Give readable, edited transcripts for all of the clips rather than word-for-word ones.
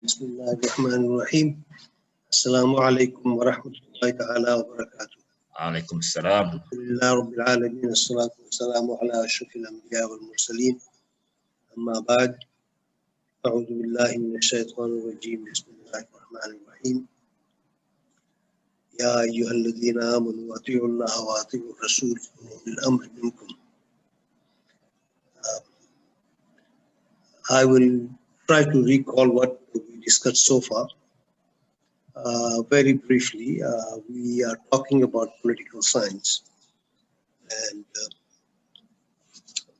Bismillah ar-Rahman ar-Rahim. Assalamu alaikum wa rahmatullahi ta'ala wa barakatuh. Alaikum salam. Alhamdulillah Rabbil Alameen. As-salatu wa-salamu ala ashrafil anbiya wal mursaleen. Amma ba'd. A'udhu billahi minash shaitanir rajeem. Bismillah ar-Rahman ar-Rahim. Ya ayyuhalladhina amanu ati'u Allah wa ati'u ar-rasul wa ulil amri minkum. I will try to recall what we discussed so far. Very briefly, we are talking about political science. And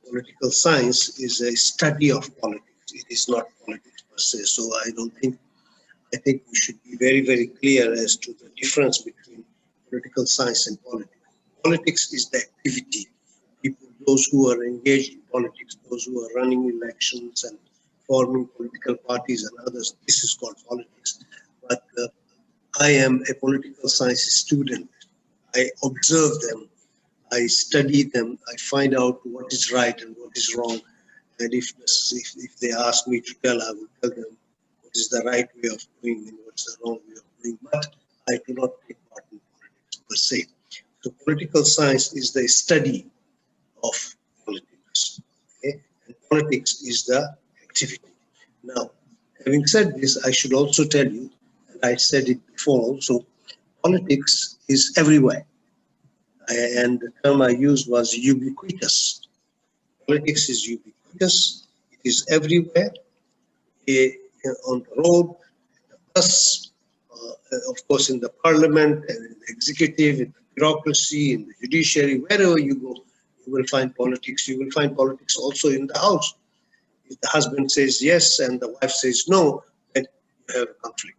political science is a study of politics. It is not politics per se. So I think we should be very, very clear as to the difference between political science and politics. Politics is the activity. Those who are engaged in politics, those who are running elections and forming political parties and others, this is called politics. But I am a political science student. I observe them, I study them, I find out what is right and what is wrong. And if they ask me to tell, I will tell them what is the right way of doing and what's the wrong way of doing. But I do not take part in politics per se. So political science is the study of politics. Okay? And politics is the activity. Now, having said this, I should also tell you, and I said it before also, politics is everywhere. And the term I used was ubiquitous. Politics is ubiquitous. It is everywhere. On the road, the bus, of course in the parliament, and in the executive, in the bureaucracy, in the judiciary, wherever you go, you will find politics. You will find politics also in the house. If the husband says yes and the wife says no, then you have a conflict.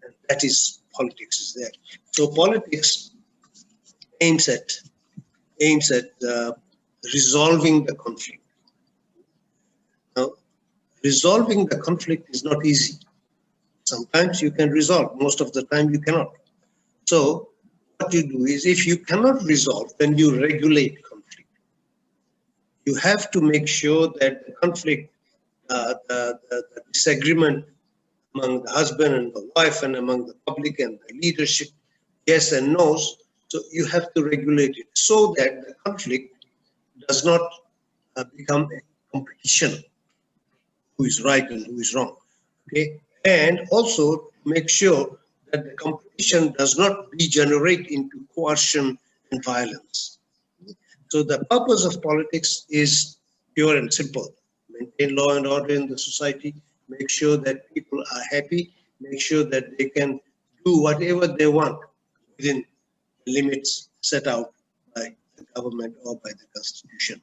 And that is politics is there. So politics aims at resolving the conflict. Now, resolving the conflict is not easy. Sometimes you can resolve, most of the time you cannot. So what you do is, if you cannot resolve, then you regulate conflict. You have to make sure that the conflict, the disagreement among the husband and the wife and among the public and the leadership, yes and no's, so you have to regulate it so that the conflict does not become a competition, who is right and who is wrong. Okay, and also make sure that the competition does not degenerate into coercion and violence. So the purpose of politics is pure and simple. Maintain law and order in the society, make sure that people are happy, make sure that they can do whatever they want within the limits set out by the government or by the Constitution.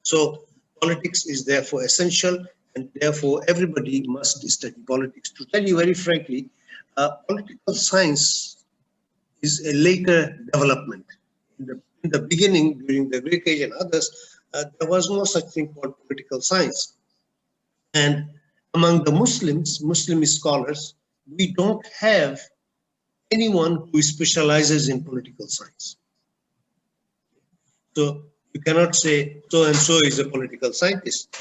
So politics is therefore essential, and therefore everybody must study politics. To tell you very frankly, political science is a later development. In the beginning, during the Greek Age and others, there was no such thing called political science. And among the Muslim scholars, we don't have anyone who specializes in political science. So you cannot say so-and-so is a political scientist.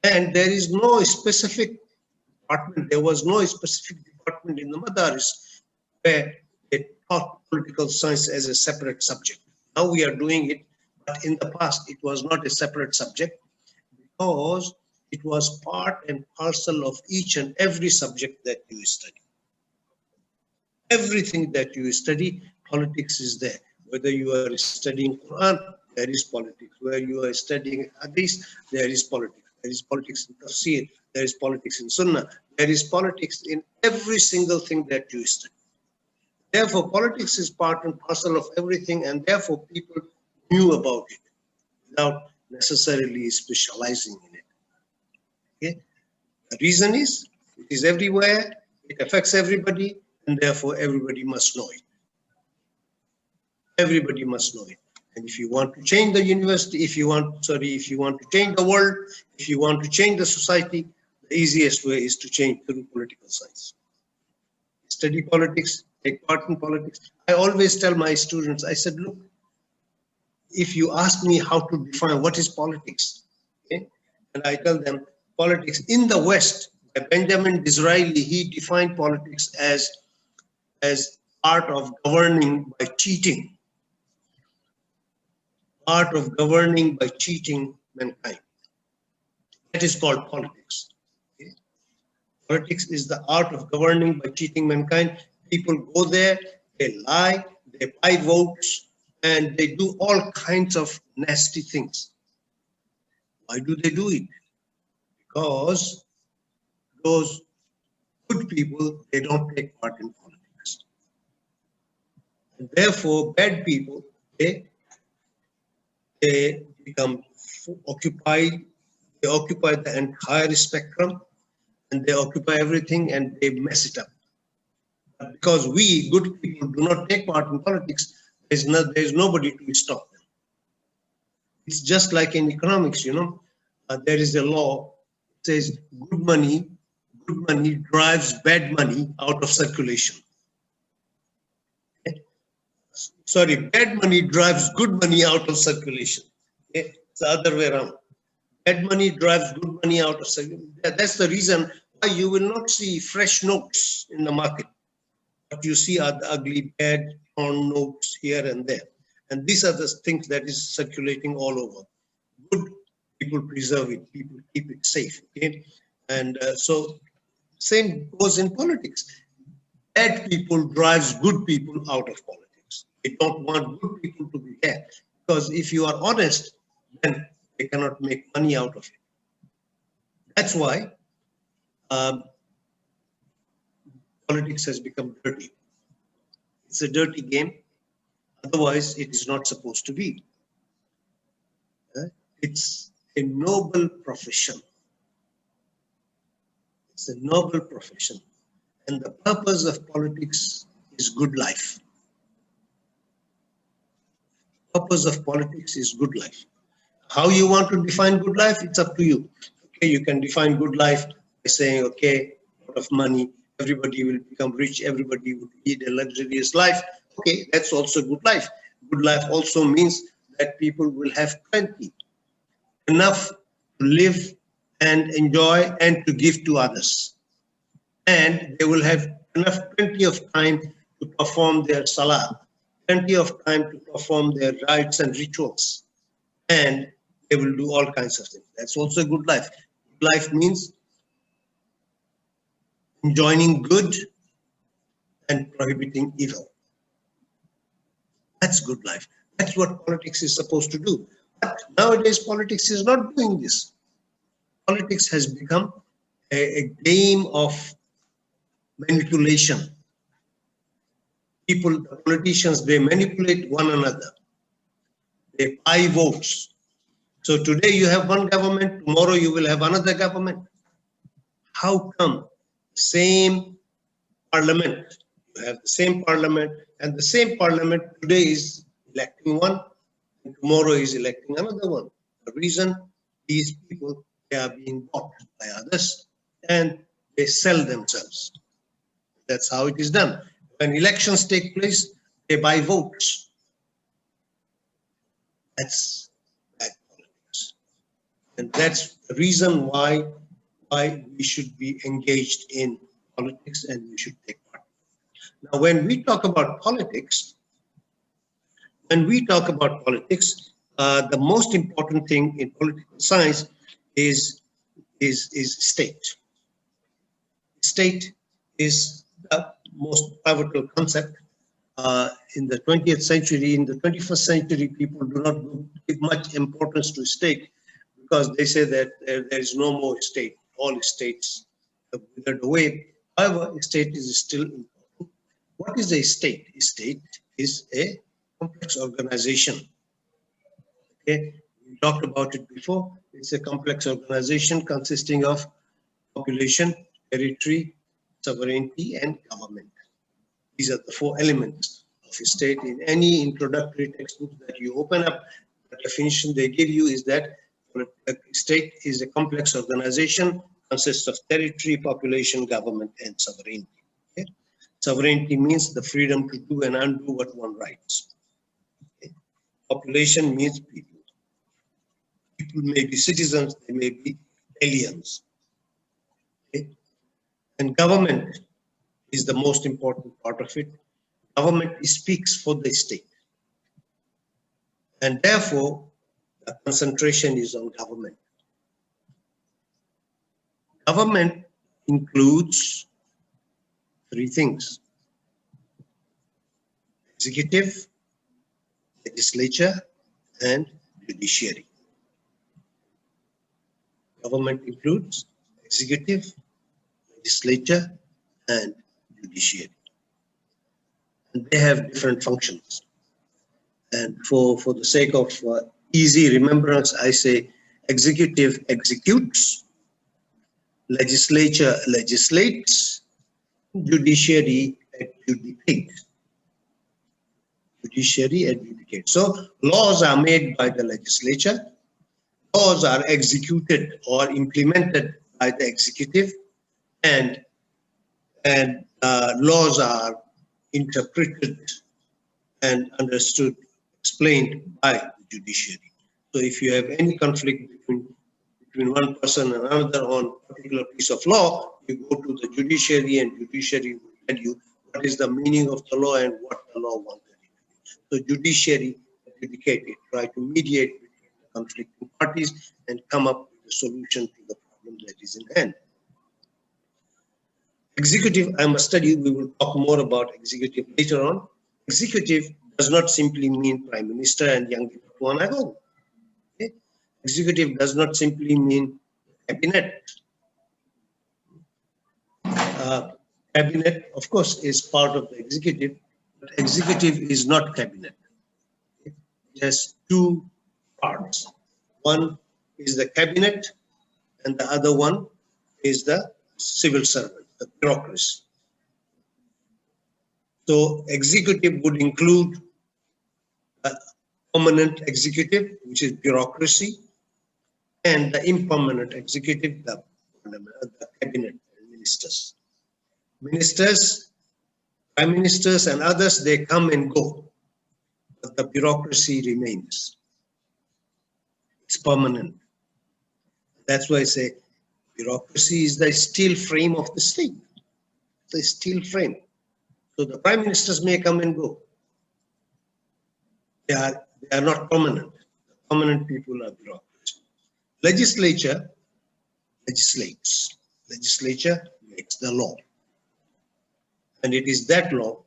And there is no specific department, there was no specific department in the Madaris where they taught political science as a separate subject. Now we are doing it, but in the past it was not a separate subject because it was part and parcel of each and every subject that you study. Everything that you study, politics is there. Whether you are studying Quran, there is politics. Where you are studying Hadith, there is politics. There is politics in Tafsir, there is politics in Sunnah, there is politics in every single thing that you study. Therefore, politics is part and parcel of everything, and therefore people knew about it without necessarily specializing in it. Okay? The reason is, it is everywhere, it affects everybody, and therefore everybody must know it. Everybody must know it. And if you want to change the university, if you want to change the world, if you want to change the society, the easiest way is to change through political science. Study politics, take part in politics. I always tell my students, I said, look, if you ask me how to define what is politics, okay, and I tell them politics in the West, by Benjamin Disraeli, he defined politics as art of governing by cheating. Art of governing by cheating mankind. That is called politics. Okay? Politics is the art of governing by cheating mankind. People go there, they lie, they buy votes, and they do all kinds of nasty things. Why do they do it? Because those good people, they don't take part in politics. And therefore, bad people, they become occupied, they occupy the entire spectrum, and they occupy everything and they mess it up. But because we, good people, do not take part in politics, there's nobody to stop them. It's just like in economics, you know, there is a law, it says good money drives bad money out of circulation. Okay? Sorry, bad money drives good money out of circulation. Okay? It's the other way around. Bad money drives good money out of circulation. That's the reason why you will not see fresh notes in the market. What you see are the ugly, bad, torn notes here and there. And these are the things that is circulating all over. Good people preserve it, people keep it safe. Okay? And so same goes in politics. Bad people drives good people out of politics. They don't want good people to be there. Because if you are honest, then they cannot make money out of it. That's why politics has become dirty. It's a dirty game. Otherwise, it is not supposed to be. It's a noble profession. It's a noble profession. And the purpose of politics is good life. Purpose of politics is good life. How you want to define good life, it's up to you. Okay, you can define good life by saying, okay, a lot of money, everybody will become rich, everybody will lead a luxurious life. Okay, that's also good life. Good life also means that people will have plenty, enough to live and enjoy and to give to others. And they will have plenty of time to perform their salah, plenty of time to perform their rites and rituals. And they will do all kinds of things. That's also good life. Good life means enjoining good and prohibiting evil. That's good life. That's what politics is supposed to do. But nowadays, politics is not doing this. Politics has become a game of manipulation. People, the politicians, they manipulate one another. They buy votes. So today you have one government, tomorrow you will have another government. How come same parliament, you have the same parliament, and the same parliament today is electing one, and tomorrow is electing another one? The reason, these people, they are being bought by others and they sell themselves. That's how it is done. When elections take place, they buy votes. That's bad politics. And that's the reason why we should be engaged in politics and we should take part. Now, when we talk about politics, the most important thing in political science is state. State is the most pivotal concept in the 20th century. In the 21st century, people do not give much importance to state because they say that there is no more state. All states have withered away. However, a state is still important. What is a state? A state is a complex organization. Okay, we talked about it before. It's a complex organization consisting of population, territory, sovereignty, and government. These are the four elements of a state. In any introductory textbook that you open up, the definition they give you is that a state is a complex organization, consists of territory, population, government, and sovereignty. Okay? Sovereignty means the freedom to do and undo what one writes. Okay? Population means people. People may be citizens, they may be aliens. Okay? And government is the most important part of it. Government speaks for the state. And therefore, the concentration is on government. Government includes three things: executive, legislature, and judiciary. Government includes executive, legislature, and judiciary. And they have different functions. And for the sake of easy remembrance, I say executive executes, legislature legislates, judiciary adjudicates. Judiciary adjudicates. So laws are made by the legislature, laws are executed or implemented by the executive, and laws are interpreted and understood, explained by the judiciary. So if you have any conflict between one person and another on a particular piece of law, you go to the judiciary, and judiciary will tell you what is the meaning of the law and what the law wanted. So judiciary adjudicate it, try to mediate between the conflicting parties and come up with a solution to the problem that is in hand. Executive, I must tell you, we will talk more about executive later on. Executive does not simply mean Prime Minister and Young Tuan Agong. Okay? Executive does not simply mean cabinet. Cabinet, of course, is part of the executive, but executive is not cabinet. It has two parts. One is the cabinet, and the other one is the civil servant, the bureaucracy. So executive would include a permanent executive, which is bureaucracy, and the impermanent executive, the cabinet and ministers. Ministers, prime ministers and others, they come and go, but the bureaucracy remains. It's permanent. That's why I say bureaucracy is the steel frame of the state. The steel frame. So the prime ministers may come and go. They are not permanent. The permanent people are bureaucrats. Legislature legislates. Legislature makes the law. And it is that law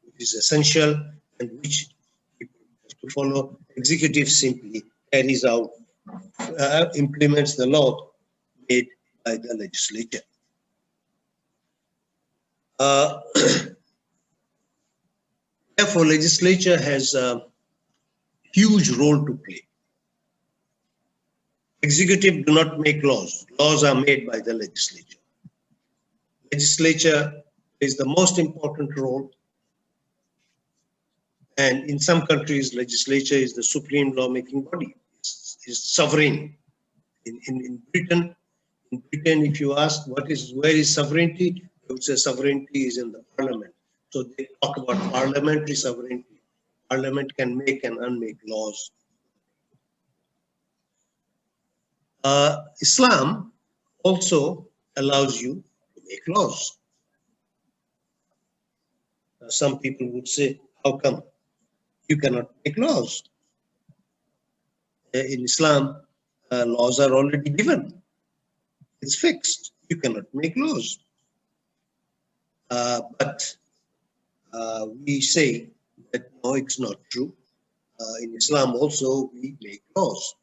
which is essential and which people have to follow. Executive simply carries out, implements the law made by the legislature. Therefore, legislature has a huge role to play. Executive do not make laws. Laws are made by the legislature. Legislature is the most important role. And in some countries, legislature is the supreme lawmaking body. It's sovereign. In Britain, if you ask where is sovereignty, they would say sovereignty is in the parliament. So they talk about parliamentary sovereignty. Parliament can make and unmake laws. Islam also allows you to make laws. Some people would say, how come you cannot make laws? In Islam, laws are already given. It's fixed. You cannot make laws. But we say that no, it's not true. In Islam also, we make laws.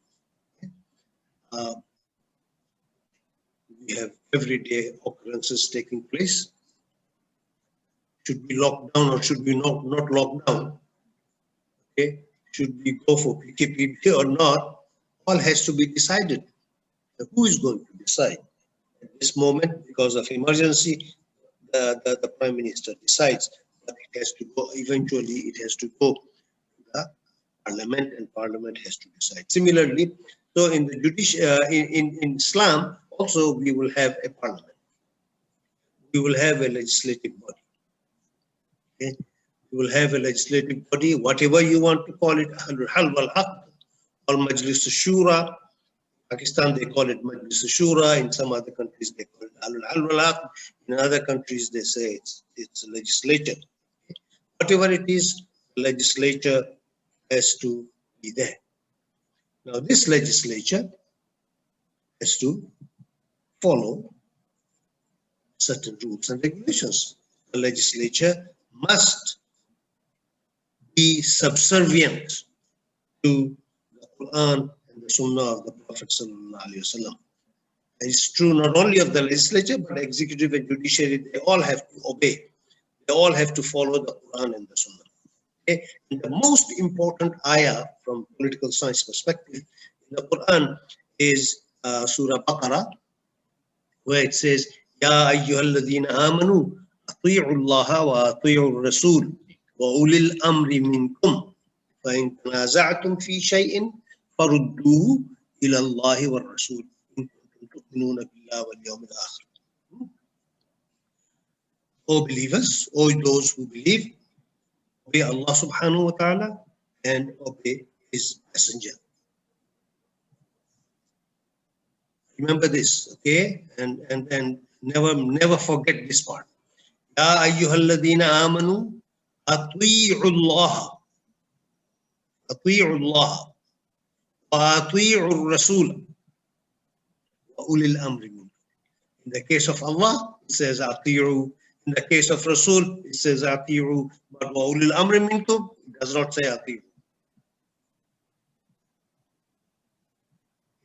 We have everyday occurrences taking place. Should we lock down or should we not lock down? Okay. Should we go for PKP or not? All has to be decided. Who is going to decide? At this moment, because of emergency, the Prime Minister decides that it has to go, eventually it has to go to the Parliament, and Parliament has to decide. Similarly, so in the in Islam, also we will have a Parliament. We will have a legislative body. Okay? We will have a legislative body, whatever you want to call it, Ahlul Hal wal Aqd, or Majlis Shura, Pakistan, they call it Majlis Shura. In some other countries, they call it Al-Walaq. In other countries, they say it's a legislature. Whatever it is, the legislature has to be there. Now, this legislature has to follow certain rules and regulations. The legislature must be subservient to the Quran and the Sunnah of the Prophet Sallallahu Alaihi Wasallam. It's true not only of the legislature, but executive and judiciary, they all have to obey. They all have to follow the Quran and the Sunnah. Okay? And the most important ayah from political science perspective in the Quran is Surah Baqarah, where it says, Ya ayyuhalladhina amanu, ati'u Allah wa ati'u Rasul, wa ulil amri minkum, fa in tanaza'tum fi shay'in, farudduhu ila Allah wa Rasul. O believers, O those who believe, obey Allah subhanahu wa ta'ala and obey His messenger. Remember this, okay? And never forget this part. Ya ayyuhalladhina amanu, ati'u Allah. Ati'u Allah. Wa ati'u Rasul. Ulil amri minkum. In the case of Allah, it says ati'u. In the case of Rasul, it says ati'u. But wa ulil amri minkum, it does not say ati'u.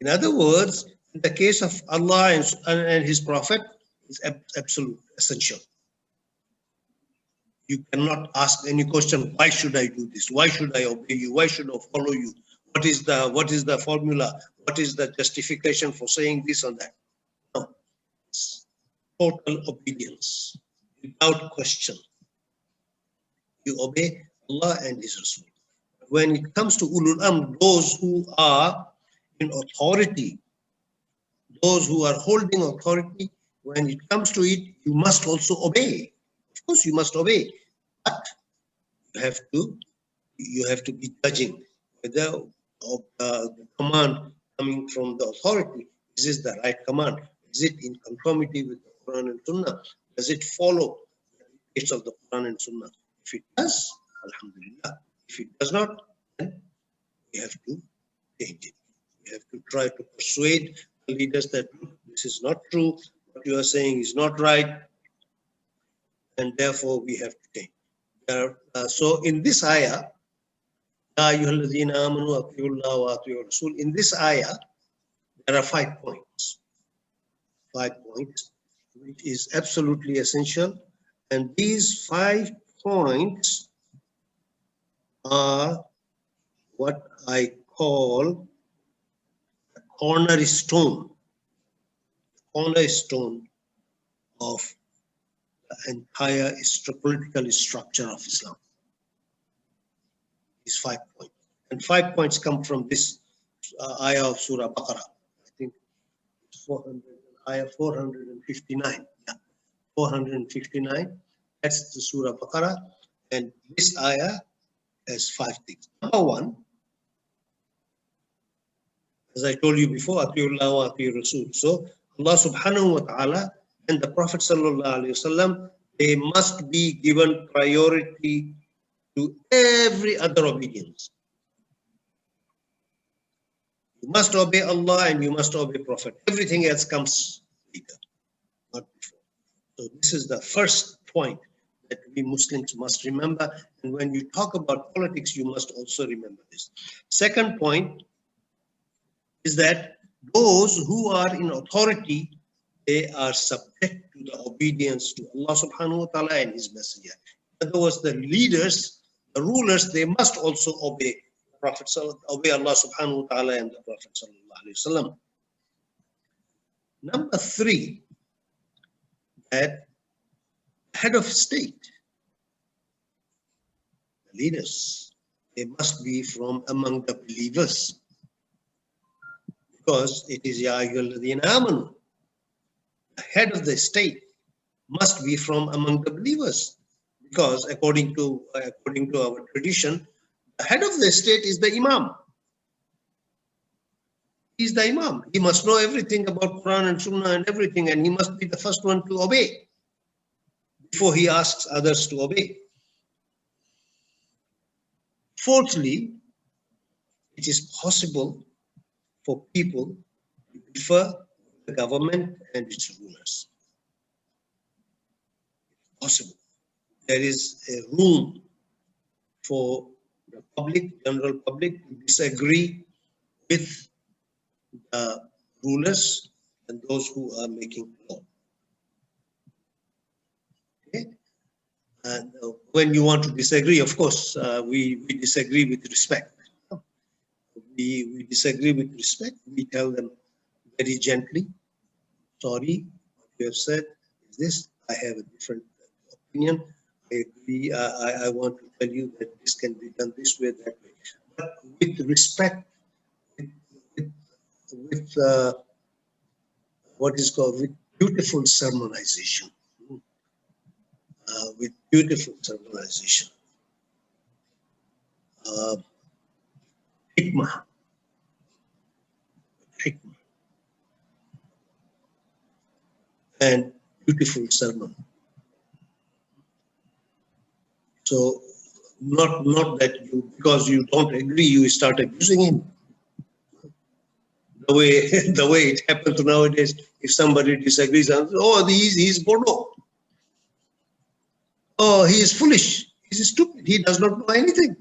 In other words, in the case of Allah and His Prophet, it's absolute, essential. You cannot ask any question, why should I do this? Why should I obey you? Why should I follow you? What is the formula? What is the justification for saying this or that? No. It's total obedience, without question. You obey Allah and His Rasul. When it comes to ulul amr, those who are in authority, those who are holding authority, when it comes to it, you must also obey. Of course, you must obey, but you have to be judging whether the command coming from the authority, is this the right command? Is it in conformity with the Quran and Sunnah? Does it follow the dictates of the Quran and Sunnah? If it does, alhamdulillah. If it does not, then we have to change it. We have to try to persuade the leaders that this is not true, what you are saying is not right, and therefore we have to change. So in this ayah, in this ayah, there are 5 points. 5 points, which is absolutely essential. And these 5 points are what I call a cornerstone of the entire political structure of Islam. These 5 points. And 5 points come from this ayah of Surah Baqarah. I think it's ayah 459. Yeah, 459. That's the Surah Baqarah. And this ayah has 5 things. Number 1, as I told you before, Atiullah wa Atiur Rasul. So Allah subhanahu wa ta'ala and the Prophet sallallahu alaihi wasallam, they must be given priority to every other obedience. You must obey Allah and you must obey Prophet. Everything else comes later, not before. So this is the first point that we Muslims must remember. And when you talk about politics, you must also remember this. Second point is that those who are in authority, they are subject to the obedience to Allah subhanahu wa ta'ala and His Messenger. In other words, the leaders, the rulers, they must also obey the Prophet, obey Allah subhanahu wa ta'ala and the Prophet sallallahu alaihi wasallam. Number 3, that head of state, the leaders, they must be from among the believers, because it is Ya ayyuhalladhina amanu. The head of the state must be from among the believers, because according to our tradition, the head of the state is the Imam. He's the Imam. He must know everything about Quran and Sunnah and everything, and he must be the first one to obey before he asks others to obey. Fourthly, it is possible for people to prefer the government and its rulers. It's possible. There is a room for the public, general public, to disagree with the rulers and those who are making law. Okay? And when you want to disagree, of course, we disagree with respect. We disagree with respect. We tell them very gently, sorry, what you have said is this. I have a different opinion. I agree. I want to tell you that this can be done this way, that way. But with respect, with what is called with beautiful sermonization. With beautiful sermonization. Hikmah. Hikmah. And beautiful sermon. So not that you, because you don't agree, you start abusing him. The way it happens nowadays, if somebody disagrees, oh, he's Bodo. Oh, he is foolish. He's stupid. He does not know anything.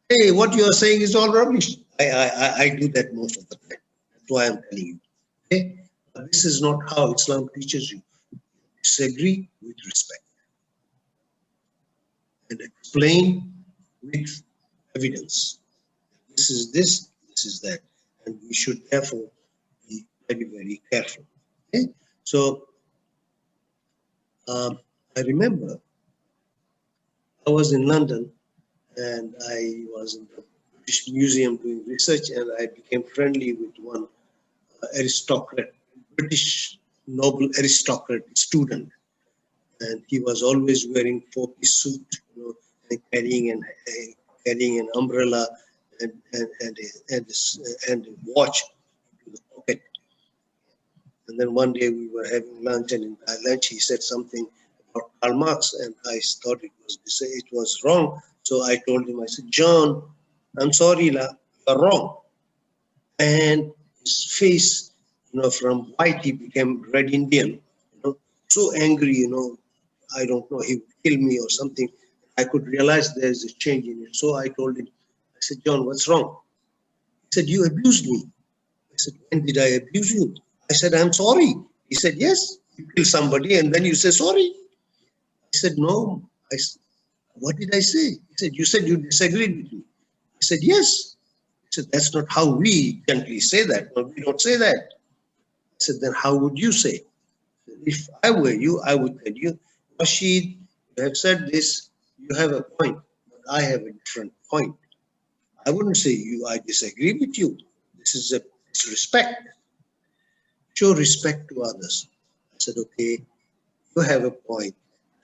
Hey, what you are saying is all rubbish. I do that most of the time. That's why I'm telling you. Okay? But this is not how Islam teaches you. Disagree with respect. And explain with evidence. This is this, this is that. And we should therefore be very, very careful. Okay? So, I remember I was in London and I was in the British Museum doing research, and I became friendly with one aristocrat, British noble aristocrat student. And he was always wearing four-piece suit, you know, and carrying an umbrella and a watch to the pocket. And then one day we were having lunch, and in lunch he said something about Karl Marx, and I thought it was wrong. So I told him, I said, John, I'm sorry, you're wrong. And his face, you know, from white he became red Indian, you know, so angry, you know, I don't know, he would kill me or something. I could realize there's a change in it. So I told him, I said, John, what's wrong? He said, you abused me. I said, when did I abuse you? I said, I'm sorry. He said, yes, you kill somebody and then you say sorry. I said, no. I said, what did I say? He said, you said you disagreed with me. I said, yes. He said, that's not how we gently say that. No, we don't say that. I said, then how would you say? If I were you, I would tell you, Rashid, you have said this, you have a point, but I have a different point. I wouldn't say I disagree with you. This is it's respect. Show respect to others. I said, okay, you have a point.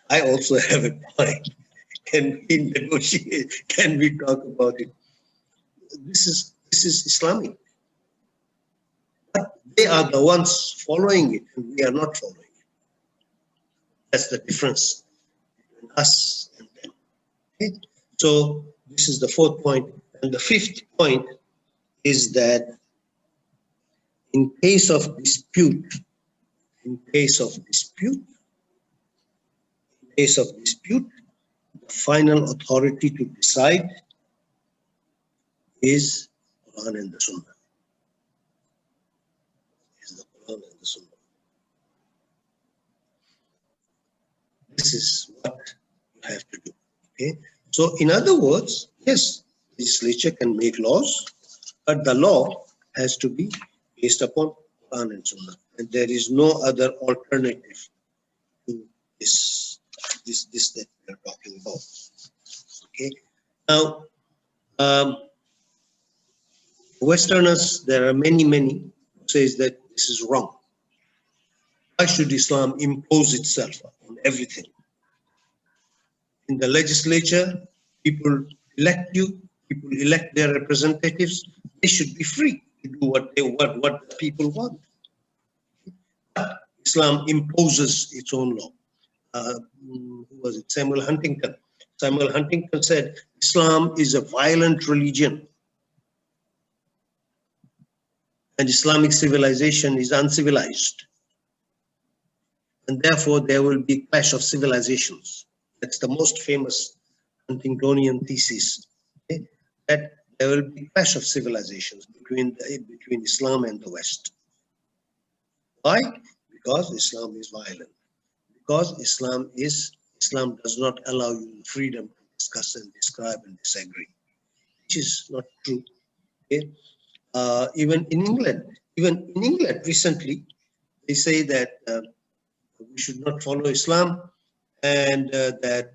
I also have a point. Can we negotiate? Can we talk about it? This is Islamic. But they are the ones following it, and we are not following it. That's the difference between us and them. Okay? So this is the fourth point. And the fifth point is that in case of dispute, the final authority to decide is Quran and the Sunnah. Is the Quran and the Sunnah. This is what you have to do. Okay. So in other words, yes, legislature can make laws, but the law has to be based upon Quran and Sunnah, and there is no other alternative to this that we are talking about. Okay. Now, Westerners, there are many who says that this is wrong. Why should Islam impose itself on everything? In the legislature, people elect you, people elect their representatives. They should be free. to do what the people want. Islam imposes its own law. Who was it? Samuel Huntington. Samuel Huntington said, Islam is a violent religion, and Islamic civilization is uncivilized. And therefore, there will be clash of civilizations. That's the most famous Huntingtonian thesis, okay? That there will be clash of civilizations between Islam and the West. Why? Because Islam is violent. Because Islam does not allow you freedom to discuss and describe and disagree, which is not true. Okay? Even in England recently, they say that we should not follow Islam, and that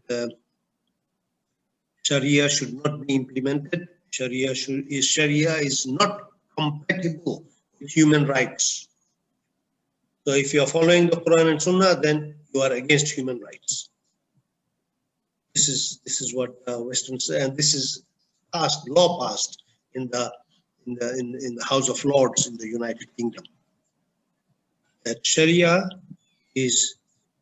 Sharia should not be implemented. Sharia is not compatible with human rights. So if you are following the Quran and Sunnah, then you are against human rights. This is what Western say, and this is law passed in the House of Lords in the United Kingdom. That Sharia is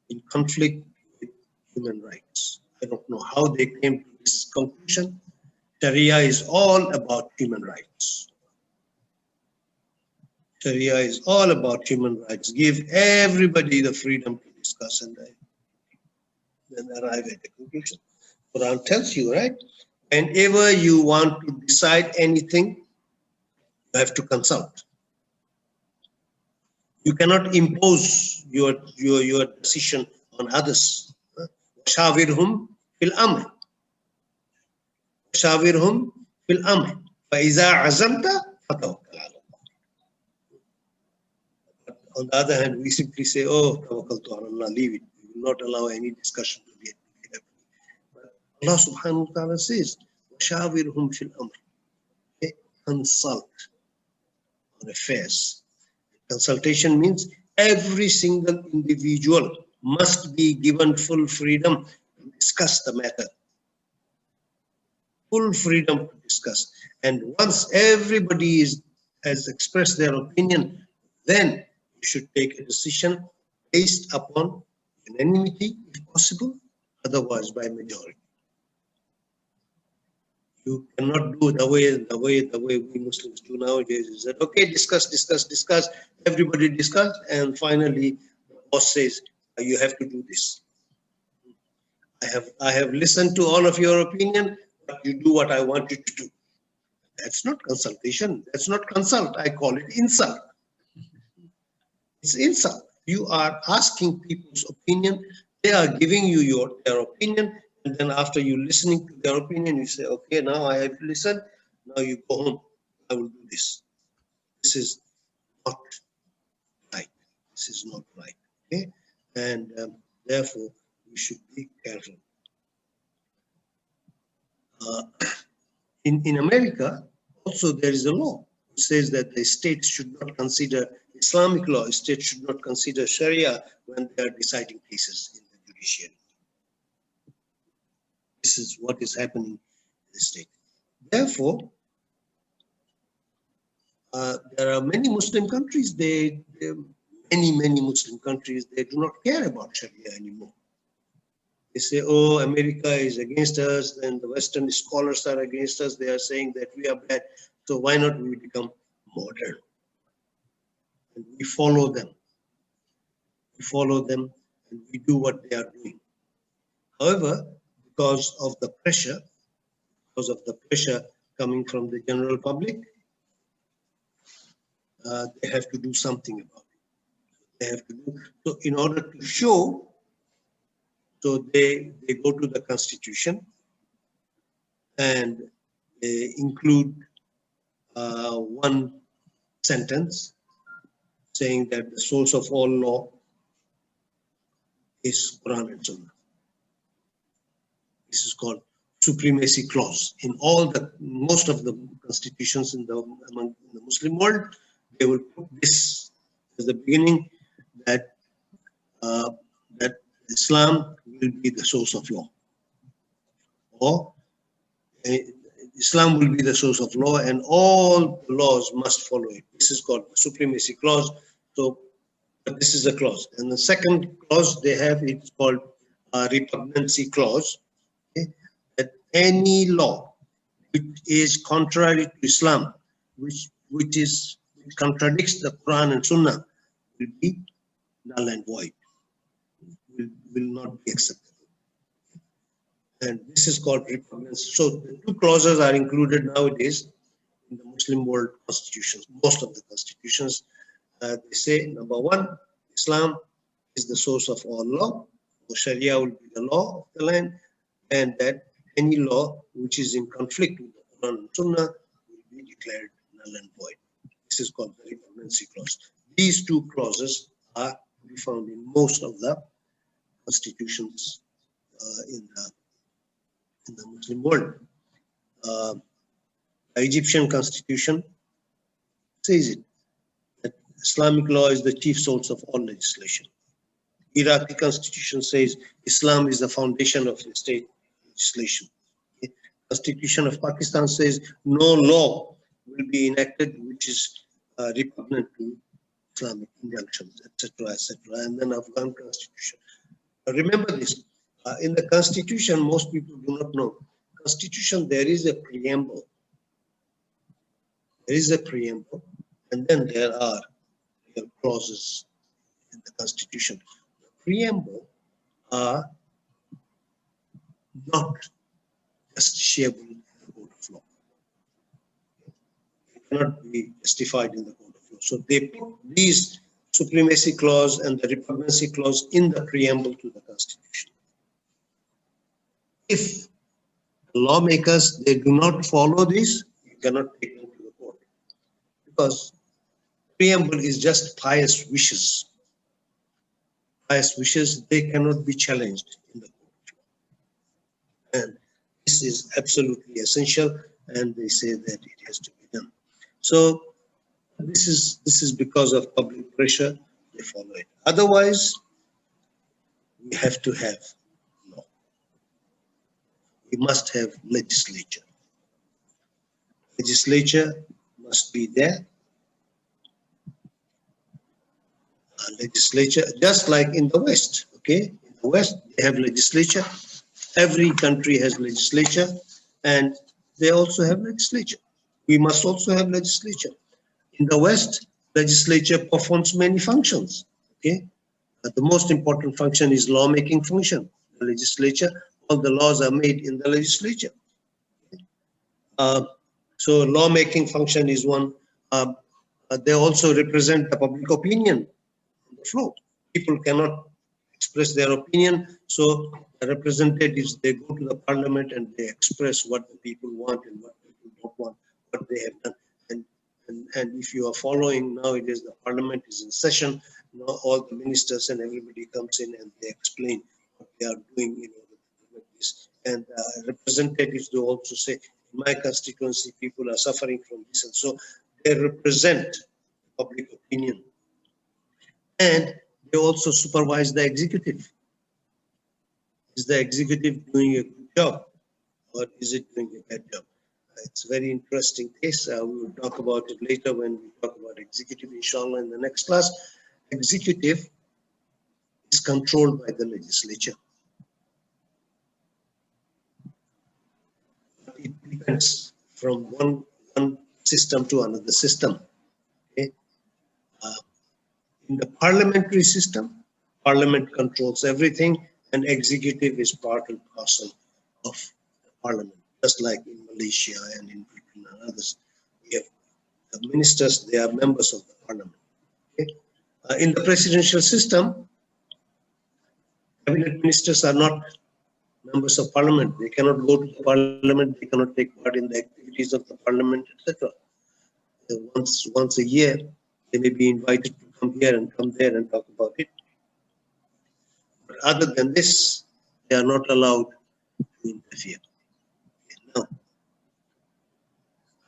in conflict with human rights. I don't know how they came to this conclusion. Sharia is all about human rights. Sharia is all about human rights. Give everybody the freedom to discuss and then arrive at a conclusion. Quran tells you, right? Whenever you want to decide anything, you have to consult. You cannot impose your decision on others. شاورهم في الأمر. شاورهم في الأمر. فإذا عزمت فتوكل على الله. On the other hand, we simply say, oh, tawakkaltu ala Allah, leave it. We will not allow any discussion to be happening. But Allah subhanahu wa ta'ala says, وَشَاوِرْهُمْ فِي الْأَمْرِ. Consult on affairs. Consultation means every single individual must be given full freedom to discuss the matter. Full freedom to discuss. And once everybody has expressed their opinion, then you should take a decision based upon unanimity, if possible, otherwise by majority. You cannot do the way we Muslims do nowadays. Is that okay? Discuss. Everybody discuss, and finally, the boss says you have to do this. I have listened to all of your opinion, but you do what I want you to do. That's not consultation. That's not consult. I call it insult. It's insult. You are asking people's opinion. They are giving you their opinion. And then after you listening to their opinion, you say, okay, now I have listened. Now you go home. I will do this. This is not right. This is not right. Okay? And therefore, we should be careful. In America, also there is a law which says that the states should not consider Islamic law. States should not consider Sharia when they are deciding cases in the judiciary. This is what is happening in the state. Therefore, there are many Muslim countries. Many Muslim countries, they do not care about Sharia anymore. They say, oh, America is against us, and the Western scholars are against us. They are saying that we are bad. So why not we become modern? And we follow them. We follow them and we do what they are doing. However, because of the pressure coming from the general public, they have to do something about it. They have to do so in order to show. So they go to the Constitution and they include one sentence saying that the source of all law is Quran and Sunnah. This is called Supremacy Clause. In most of the constitutions among the Muslim world, they will put this as the beginning, that Islam will be the source of law. Or Islam will be the source of law, and all laws must follow it. This is called the Supremacy Clause. So this is the clause. And the second clause they have, it's called Repugnancy Clause. Okay? That any law which is contrary to Islam, which contradicts the Quran and Sunnah, will be null and void, will not be acceptable. And this is called repugnance. So the two clauses are included nowadays in the Muslim world constitutions. Most of the constitutions, they say, number one, Islam is the source of all law. So Sharia will be the law of the land, and that any law which is in conflict with the Quran and Sunnah will be declared null and void. This is called the repugnancy clause. These two clauses are to be found in most of the constitutions in the Muslim world. The Egyptian constitution says it, that Islamic law is the chief source of all legislation. Iraqi constitution says Islam is the foundation of the state legislation. Okay. Constitution of Pakistan says no law will be enacted which is repugnant to Islamic injunctions, etc., etc. And then Afghan Constitution. Remember this, in the Constitution, most people do not know. Constitution, there is a preamble. There is a preamble, and then there are clauses in the Constitution. The preamble are not justiciable in the court of law. They cannot be justified in the court of law. So they put these Supremacy Clause and the Repugnancy Clause in the preamble to the Constitution. If the lawmakers, they do not follow this, you cannot take them to the court. Because preamble is just pious wishes. Pious wishes, they cannot be challenged in the court. And this is absolutely essential, and they say that it has to be done. So this is because of public pressure, they follow it. Otherwise, we have to have law. We must have legislature. Legislature must be there. Legislature, just like in the West, okay? In the West, they have legislature. Every country has legislature, and they also have legislature. We must also have legislature. In the West, legislature performs many functions, okay? But the most important function is lawmaking function. The legislature, all the laws are made in the legislature. So lawmaking function is one. They also represent the public opinion on the floor. People cannot express their opinion, so the representatives, they go to the parliament and they express what the people want and what people don't want, what they have done. And if you are following nowadays, the parliament is in session, now all the ministers and everybody comes in and they explain what they are doing in order to make this. And representatives, they also say, in my constituency, people are suffering from this. And so they represent public opinion. And they also supervise the executive. Is the executive doing a good job, or is it doing a bad job? It's a very interesting case. We will talk about it later when we talk about executive, inshallah, in the next class. Executive is controlled by the legislature. It depends from one system to another system. Okay? In the parliamentary system, parliament controls everything, and executive is part and parcel of the parliament. Just like in Malaysia and in Britain and others, we have the ministers, they are members of the parliament. Okay? In the presidential system, cabinet ministers are not members of parliament. They cannot go to the parliament, they cannot take part in the activities of the parliament, etc. Once a year, they may be invited to come here and come there and talk about it. But other than this, they are not allowed to interfere.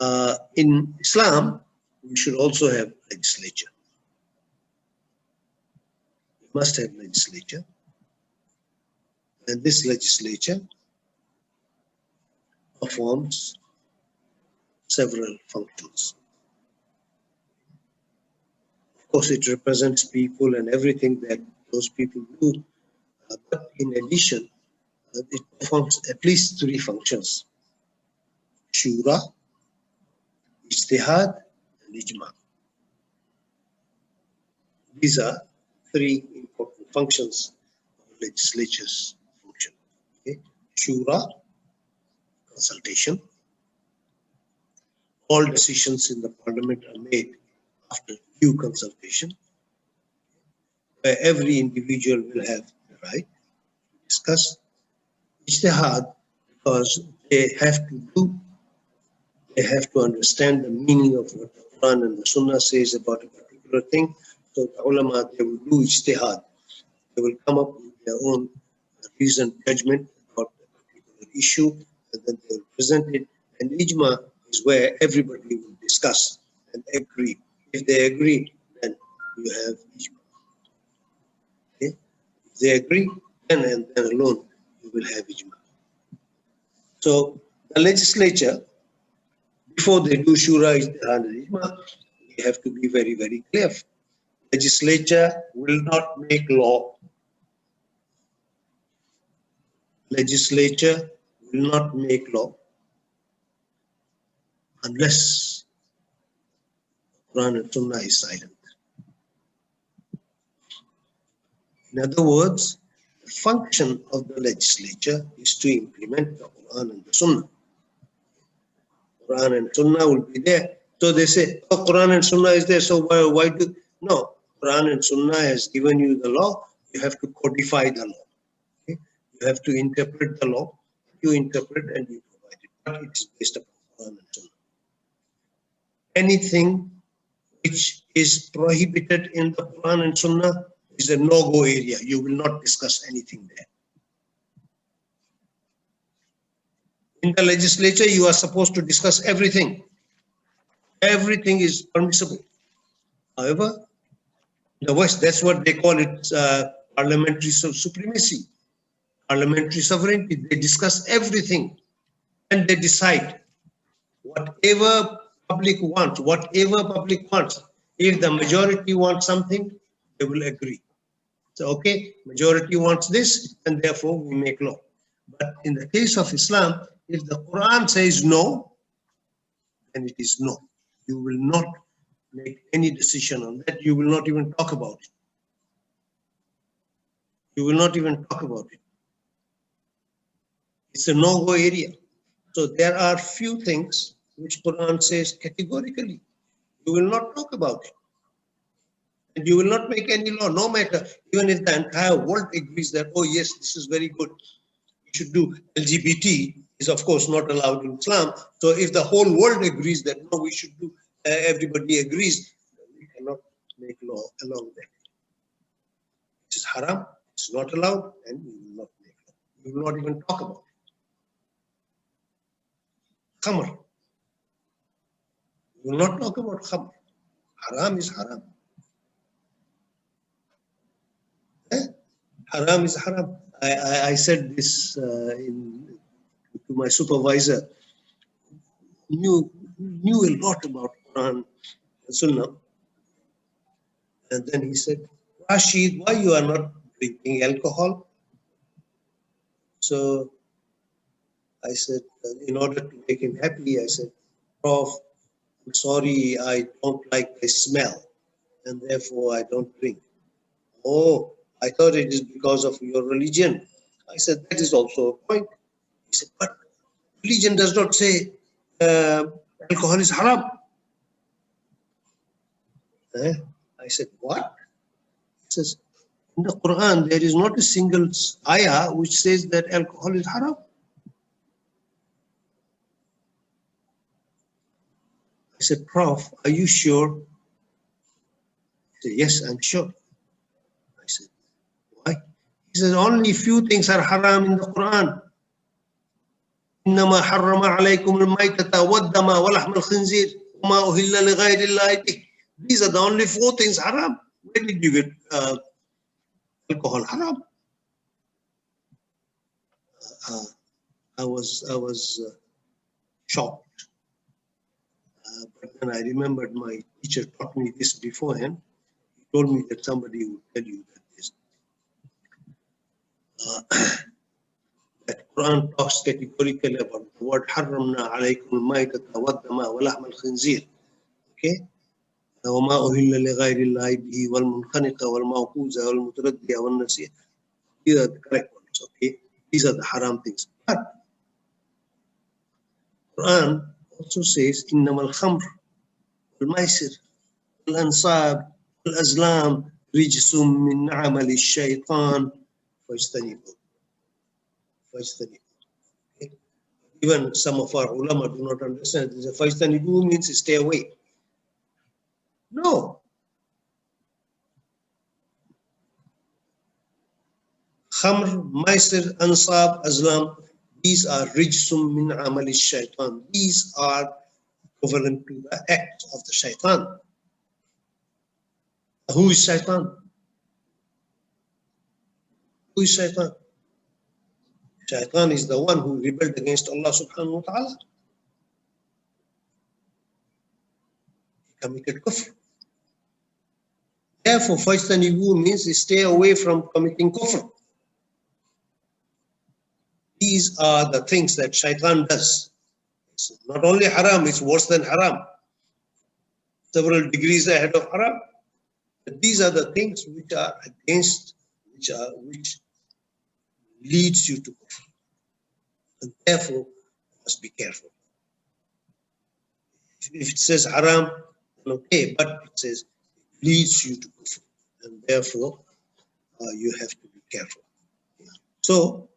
Now, in Islam, we should also have legislature. We must have legislature. And this legislature performs several functions. Of course, it represents people and everything that those people do, but in addition, it performs at least three functions: shura, ijtihad, and ijma. These are three important functions of legislature's function. Okay? Shura, consultation. All decisions in the parliament are made after due consultation, where every individual will have the right to discuss. Ijtihad, because they have to understand the meaning of what the Quran and the Sunnah says about a particular thing. So the ulama, they will do ijtihad. They will come up with their own reasoned judgment about a particular issue, and then they will present it. And ijma is where everybody will discuss and agree. If they agree, then you have ijma. Okay? If they agree, then and then alone you will have ijma. So the legislature, before they do shura, ijtihad, and ijma, we have to be very, very clear. Legislature will not make law. Legislature will not make law unless Quran and Sunnah is silent. In other words, the function of the legislature is to implement the Quran and the Sunnah. Quran and Sunnah will be there. So they say, oh, Quran and Sunnah is there, so why do... No, Quran and Sunnah has given you the law. You have to codify the law. Okay? You have to interpret the law. You interpret and you provide it. But it is based upon Quran and Sunnah. Anything which is prohibited in the Quran and Sunnah is a no-go area. You will not discuss anything there. In the legislature, you are supposed to discuss everything. Everything is permissible. However, in the West, that's what they call it, parliamentary supremacy, parliamentary sovereignty. They discuss everything and they decide whatever public wants, If the majority wants something, they will agree. So, okay, majority wants this, and therefore we make law. But in the case of Islam, if the Quran says no, then it is no. You will not make any decision on that. You will not even talk about it. You will not even talk about it. It's a no-go area. So there are few things which Quran says categorically. You will not talk about it. And you will not make any law, no matter, even if the entire world agrees that, oh yes, this is very good, we should do. LGBT is of course not allowed in Islam. So if the whole world agrees that no, we should do, everybody agrees, we cannot make law along that. It is haram, it's not allowed, and we will not make law. We will not even talk about it. Khamr. We will not talk about khamr. Haram is haram. Haram is haram. I said this to my supervisor, who knew a lot about Quran and Sunnah. And then he said, Rashid, why you are not drinking alcohol? So I said, in order to make him happy, I said, Prof, I'm sorry, I don't like the smell, and therefore I don't drink. Oh, I thought it is because of your religion. I said, that is also a point. He said, but religion does not say alcohol is haram. I said, what? He says, in the Quran, there is not a single ayah which says that alcohol is haram. I said, Prof, are you sure? He said, yes, I'm sure. I said, why? He says, only few things are haram in the Quran. إنما حرم عليكم الميتة والدم ولحم الخنزير وما أهل لغير الله به. These are the only four things haram. Where did you get alcohol haram? I was shocked. But then I remembered my teacher taught me this beforehand. He told me that somebody would tell you that this. That Quran talks categorically about the word حرمنا عليكم الميتة والدم ولحم الخنزير. Okay? وما أهل لغير الله به والمنخنقة والموقوذة والمتردية والنسية. These are the correct ones. Okay? These are the haram things. But Quran also says إنما الخمر والميسر والأنصاب والأزلام رجس من عمل الشيطان فاجتنبوه. Okay? Even some of our ulama do not understand. Fajtanibu means stay away. No. Khamr, Maisir, Ansab, Azlam, these are rijsum min amal shaitan. These are equivalent to the act of the shaitan. Who is shaitan? Who is shaitan? Shaitan is the one who rebelled against Allah subhanahu wa ta'ala. He committed kufr. Therefore, fajtanibu means stay away from committing kufr. These are the things that shaitan does. It's not only haram, it's worse than haram. Several degrees ahead of haram. But these are the things which are against, which leads you to kufr. And therefore, you must be careful. If it says haram, then okay, but it says it leads you to kufr. And therefore, you have to be careful. So,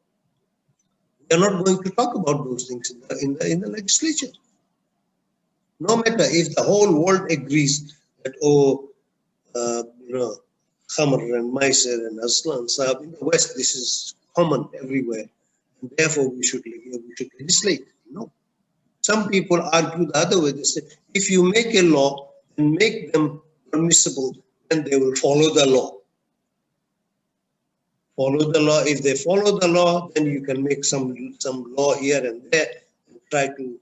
we are not going to talk about those things in the legislature. No matter if the whole world agrees that, Khamr and Maisir and Aslan Sahab, in the West, this is common everywhere. And therefore, we should legislate. No. Some people argue the other way. They say, if you make a law and make them permissible, then they will follow the law. Follow the law. If they follow the law, then you can make some law here and there and try to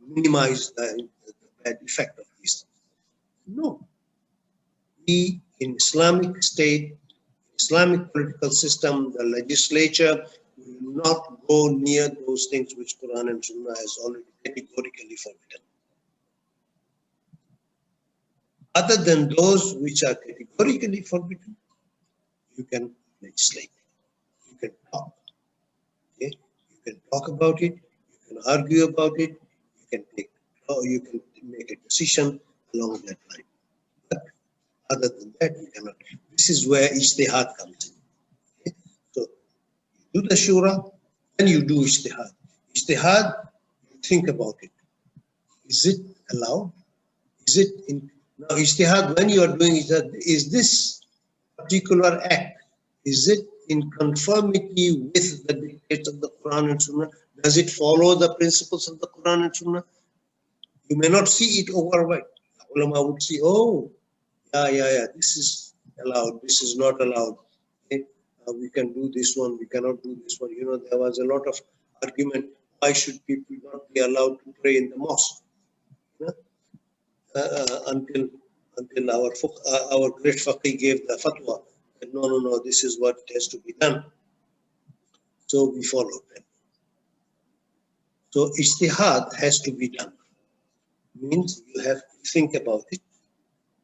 minimize the bad effect of these things. No. We, in Islamic state, Islamic political system, the legislature will not go near those things which Quran and Sunnah has already categorically forbidden. Other than those which are categorically forbidden, you can legislate. You can talk. Okay? You can talk about it. You can argue about it. You can make a decision along that line. But other than that, you cannot. This is where ijtihad comes in. Okay? So you do the shura, then you do ijtihad. Ijtihad, you think about it. Is it allowed? Is it in? Now, ijtihad, when you are doing ijtihad, is this particular act, is it in conformity with the dictates of the Quran and Sunnah? Does it follow the principles of the Quran and Sunnah? You may not see it overnight. Ulama would see, oh, yeah, this is allowed, this is not allowed. Okay? We can do this one, we cannot do this one. You know, there was a lot of argument, why should people not be allowed to pray in the mosque? Until our great faqih gave the fatwa that no, this is what has to be done. So we followed that. So ijtihad has to be done. Means you have to think about it.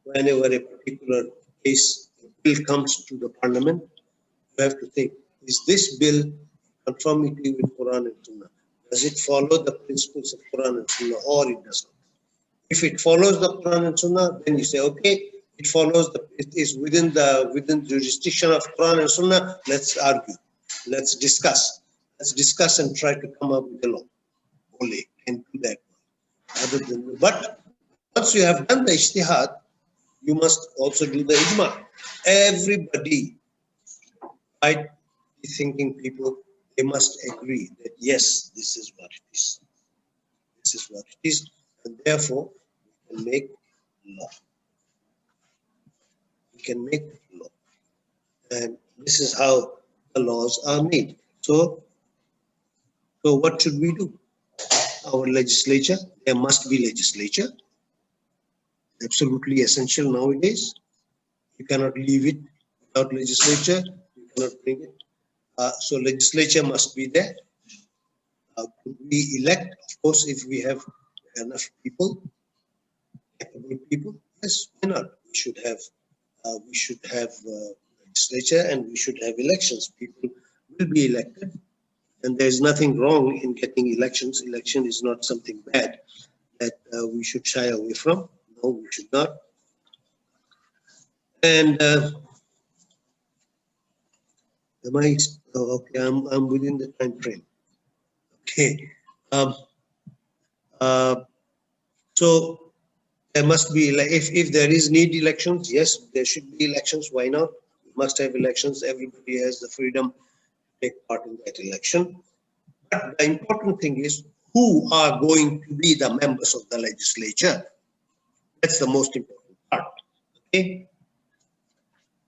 Whenever a particular case, bill comes to the parliament, you have to think, is this bill in conformity with Quran and Sunnah? Does it follow the principles of Quran and Sunnah, or it does not? If it follows the Quran and Sunnah, then you say, okay, it is within the jurisdiction of Quran and Sunnah. Let's argue, let's discuss and try to come up with a law. Only can do that. But once you have done the ijtihad, you must also do the ijma. Everybody, right, thinking people, they must agree that yes, this is what it is. This is what it is, and therefore we can make law. We can make law, and this is how the laws are made. So what should we do? our legislature. There must be legislature. Absolutely essential nowadays. You cannot leave it without legislature. You cannot bring it. So legislature must be there. Could we elect? Of course, if we have enough people, capable people, yes, why not? We should have legislature, and we should have elections. People will be elected, and there is nothing wrong in getting elections. Election is not something bad that we should shy away from. No, we should not. And am I? Oh, okay, I'm within the time frame. Okay. So there must be, like, if there is need elections, yes, there should be elections. Why not? We must have elections. Everybody has the freedom to take part in that election. But the important thing is who are going to be the members of the legislature. That's the most important part. Okay.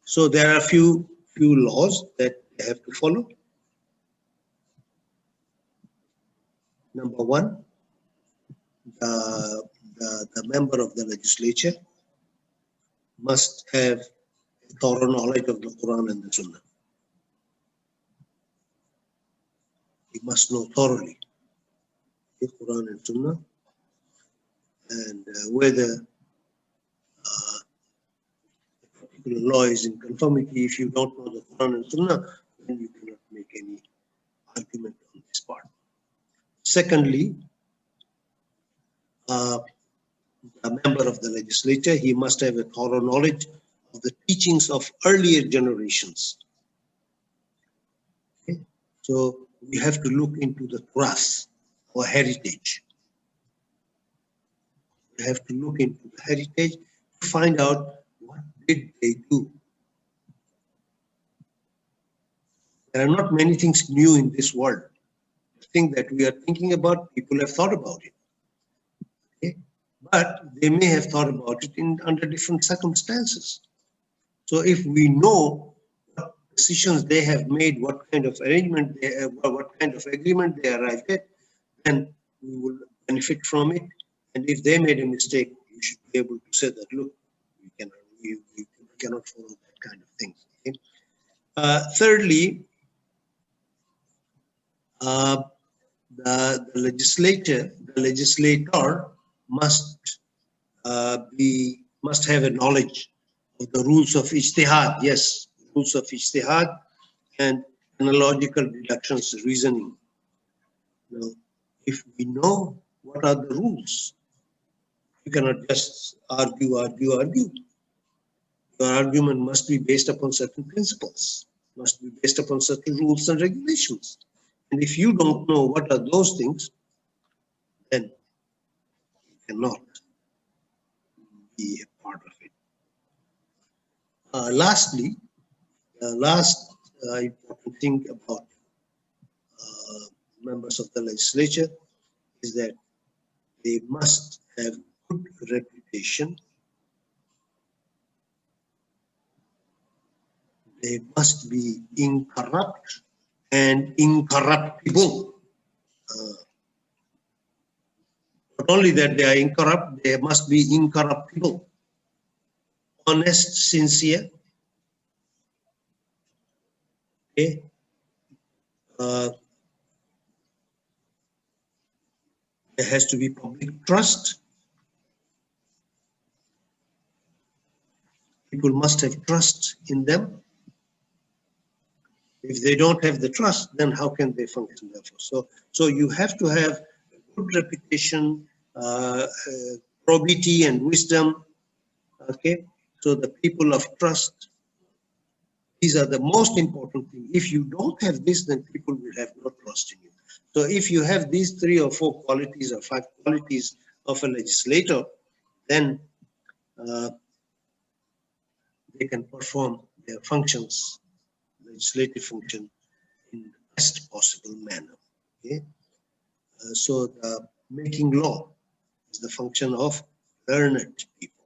So there are few laws that they have to follow. Number one, the member of the legislature must have a thorough knowledge of the Quran and the Sunnah. He must know thoroughly the Quran and Sunnah, and whether a particular law is in conformity. If you don't know the Quran and Sunnah, then you cannot make any argument on this part. Secondly, a member of the legislature, he must have a thorough knowledge of the teachings of earlier generations. Okay? So we have to look into the Turath, or heritage. We have to look into the heritage to find out what did they do. There are not many things new in this world. The thing that we are thinking about, people have thought about it. Okay? But they may have thought about it under different circumstances. So if we know what decisions they have made, what kind of arrangement they have, what kind of agreement they arrived at, then we will benefit from it. And if they made a mistake, you should be able to say that, look, we cannot follow that kind of thing. Okay? Thirdly, the legislator must have a knowledge of the rules of ijtihad. Yes, rules of ijtihad and analogical deductions reasoning. Now, if we know what are the rules, you cannot just argue. Your argument must be based upon certain principles, must be based upon certain rules and regulations. And if you don't know what are those things, then you cannot be a part of it. Lastly, the last important thing about members of the legislature is that they must have good reputation. They must be incorrupt and incorruptible. Not only that they are incorrupt, they must be incorruptible. Honest, sincere. Okay. There has to be public trust. People must have trust in them. If they don't have the trust, then how can they function? Therefore, so you have to have a good reputation, probity and wisdom. Okay, so the people of trust. These are the most important things. If you don't have this, then people will have no trust in you. So if you have these 3 or 4 qualities or 5 qualities of a legislator, then they can perform their functions, legislative function, in the best possible manner. Okay? So the making law is the function of learned people.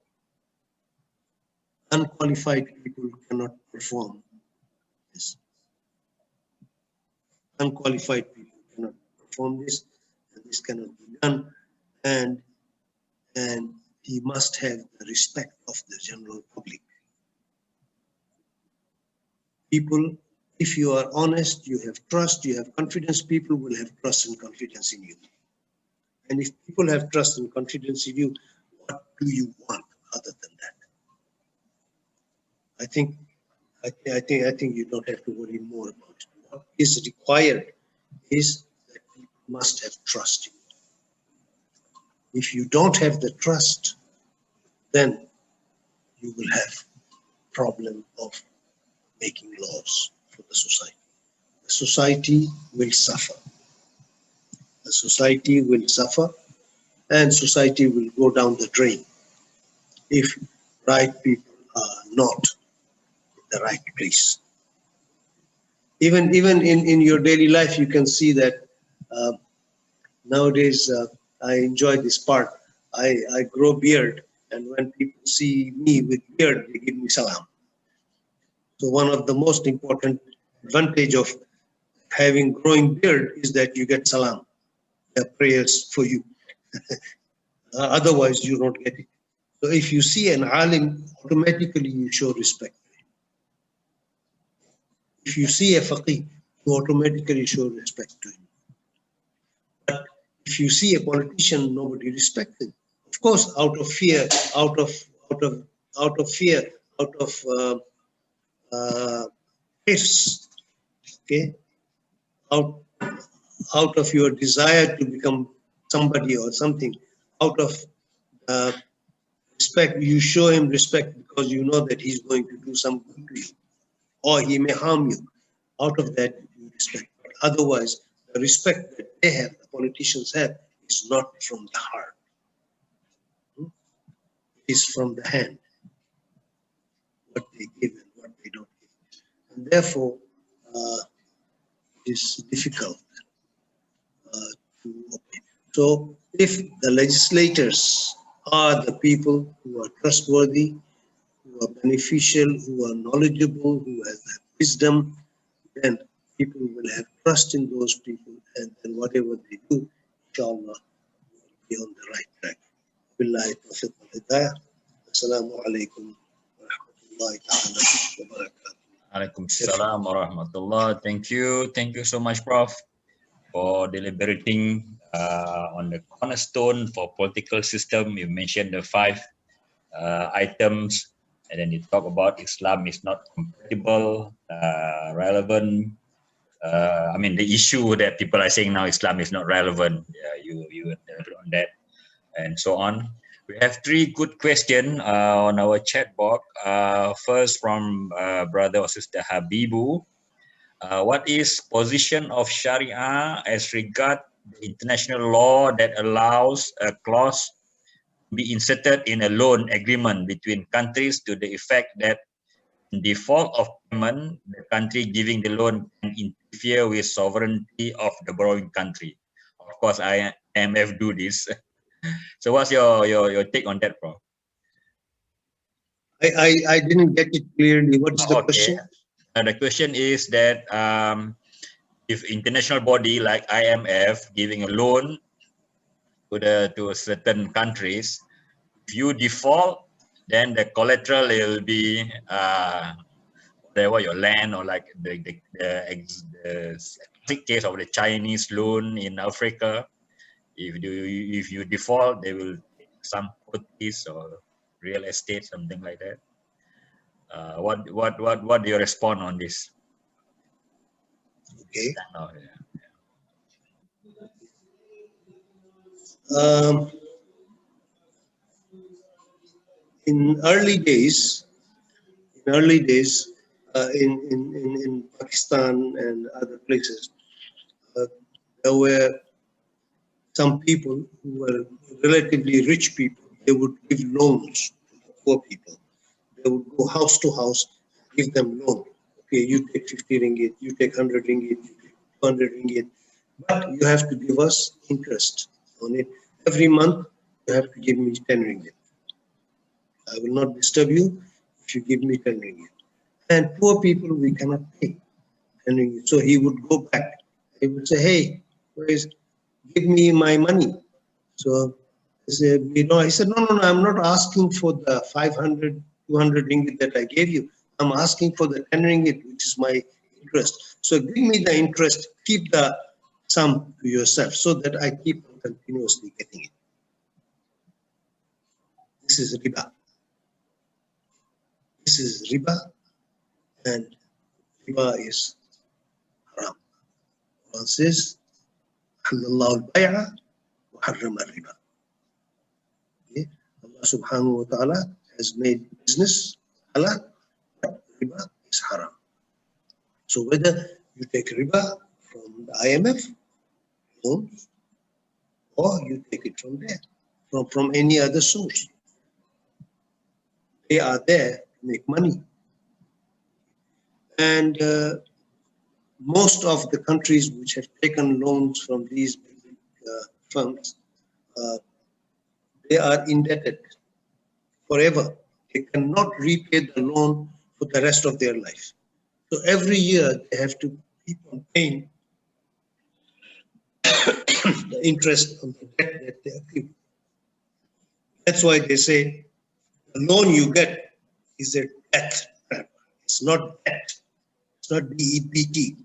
Unqualified people cannot perform this. Unqualified people cannot perform this. And this cannot be done, and he must have the respect of the general public. People, if you are honest, you have trust, you have confidence, people will have trust and confidence in you. And if people have trust and confidence in you, what do you want other than that? I think you don't have to worry more about it. What is required is that people must have trust in you. If you don't have the trust, then you will have problem of making laws for the society. The society will suffer. The society will suffer, and society will go down the drain if right people are not in the right place. Even in your daily life, you can see that nowadays I enjoy this part. I grow beard, and when people see me with beard, they give me salam. So one of the most important advantage of having growing beard is that you get salam. There are prayers for you. Otherwise, you don't get it. So if you see an alim, automatically you show respect. If you see a faqih, you automatically show respect to him. But if you see a politician, nobody respects him. Of course, out of fear, out of hirs, okay, out of your desire to become somebody or something, out of respect, you show him respect because you know that he's going to do some good to you, or he may harm you. Out of that, you respect. But otherwise, the respect that they have, the politicians have, is not from the heart. It is from the hand. What they give and what they don't give. And therefore, it's difficult to obey. So if the legislators are the people who are trustworthy, who are beneficial, who are knowledgeable, who have wisdom, then people will have trust in those people, and then whatever they do, inshallah, will be on the right track. Billahi tawfiq wal hidayah. Assalamu alaikum wa rahmatullahi ta'ala wa barakatuh. Alaikum salam wa rahmatullah. Thank you so much, Prof, for deliberating on the cornerstone for political system. You mentioned the 5 items, and then you talk about Islam is not compatible, relevant. I mean, the issue that people are saying now, Islam is not relevant. You on that, and so on. We have 3 good questions on our chat box. First from brother or sister Habibu. What is position of Sharia as regard the international law that allows a clause to be inserted in a loan agreement between countries to the effect that in default of payment, the country giving the loan can interfere with sovereignty of the borrowing country? Of course, IMF do this. So what's your take on that, Prof? I didn't get it clearly. What is the question? The question is that if international body like IMF giving a loan to certain countries, if you default, then the collateral will be whatever your land, or like the case of the Chinese loan in Africa. If you default, they will take some properties or real estate, something like that. What do you respond on this? Okay. In early days, in Pakistan and other places, there were some people who were relatively rich people. They would give loans to the poor people. They would go house to house, give them loan. Okay, you take 50 ringgit, you take 100 ringgit, you take 200 ringgit, but you have to give us interest on it. Every month, you have to give me 10 ringgit. I will not disturb you if you give me 10 ringgit. And poor people, we cannot pay 10 ringgit. So he would go back. He would say, hey, give me my money. So I said, I said, no, I'm not asking for the 500, 200 ringgit that I gave you. I'm asking for the 10 ringgit, which is my interest. So give me the interest, keep the sum to yourself so that I keep on continuously getting it. This is riba. This is riba, and riba is haram. Allah says, Allah al-bay'a wa harrama riba. Okay? Allah subhanahu wa ta'ala has made business halal, but riba is haram. So whether you take riba from the IMF loans or you take it from there, from any other source, they are there to make money. And most of the countries which have taken loans from these big firms, they are indebted forever. They cannot repay the loan for the rest of their life. So every year they have to keep on paying the interest on the debt that they accrue. That's why they say the loan you get is a debt trap. It's not debt. It's not D-E-B-T.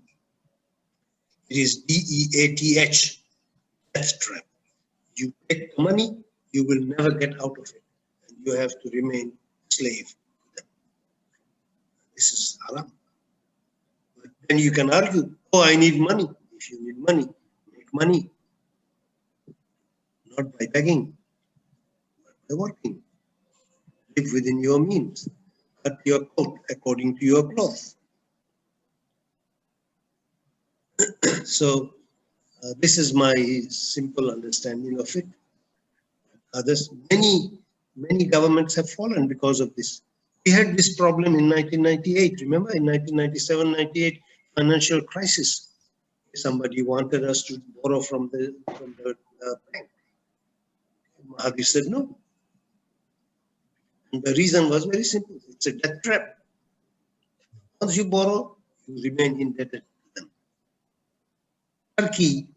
It is D-E-A-T-H. Debt trap. You take the money, you will never get out of it. And you have to remain slave to them. This is haram. But then you can argue, oh, I need money. If you need money, make money. Not by begging, but by working. Live within your means. Cut your coat according to your cloth. So this is my simple understanding of it. Others, many governments have fallen because of this. We had this problem in 1998. Remember, in 1997-98 financial crisis, somebody wanted us to borrow from the bank. Mahathir said no. And the reason was very simple. It's a debt trap. Once you borrow, you remain indebted to them. Turkey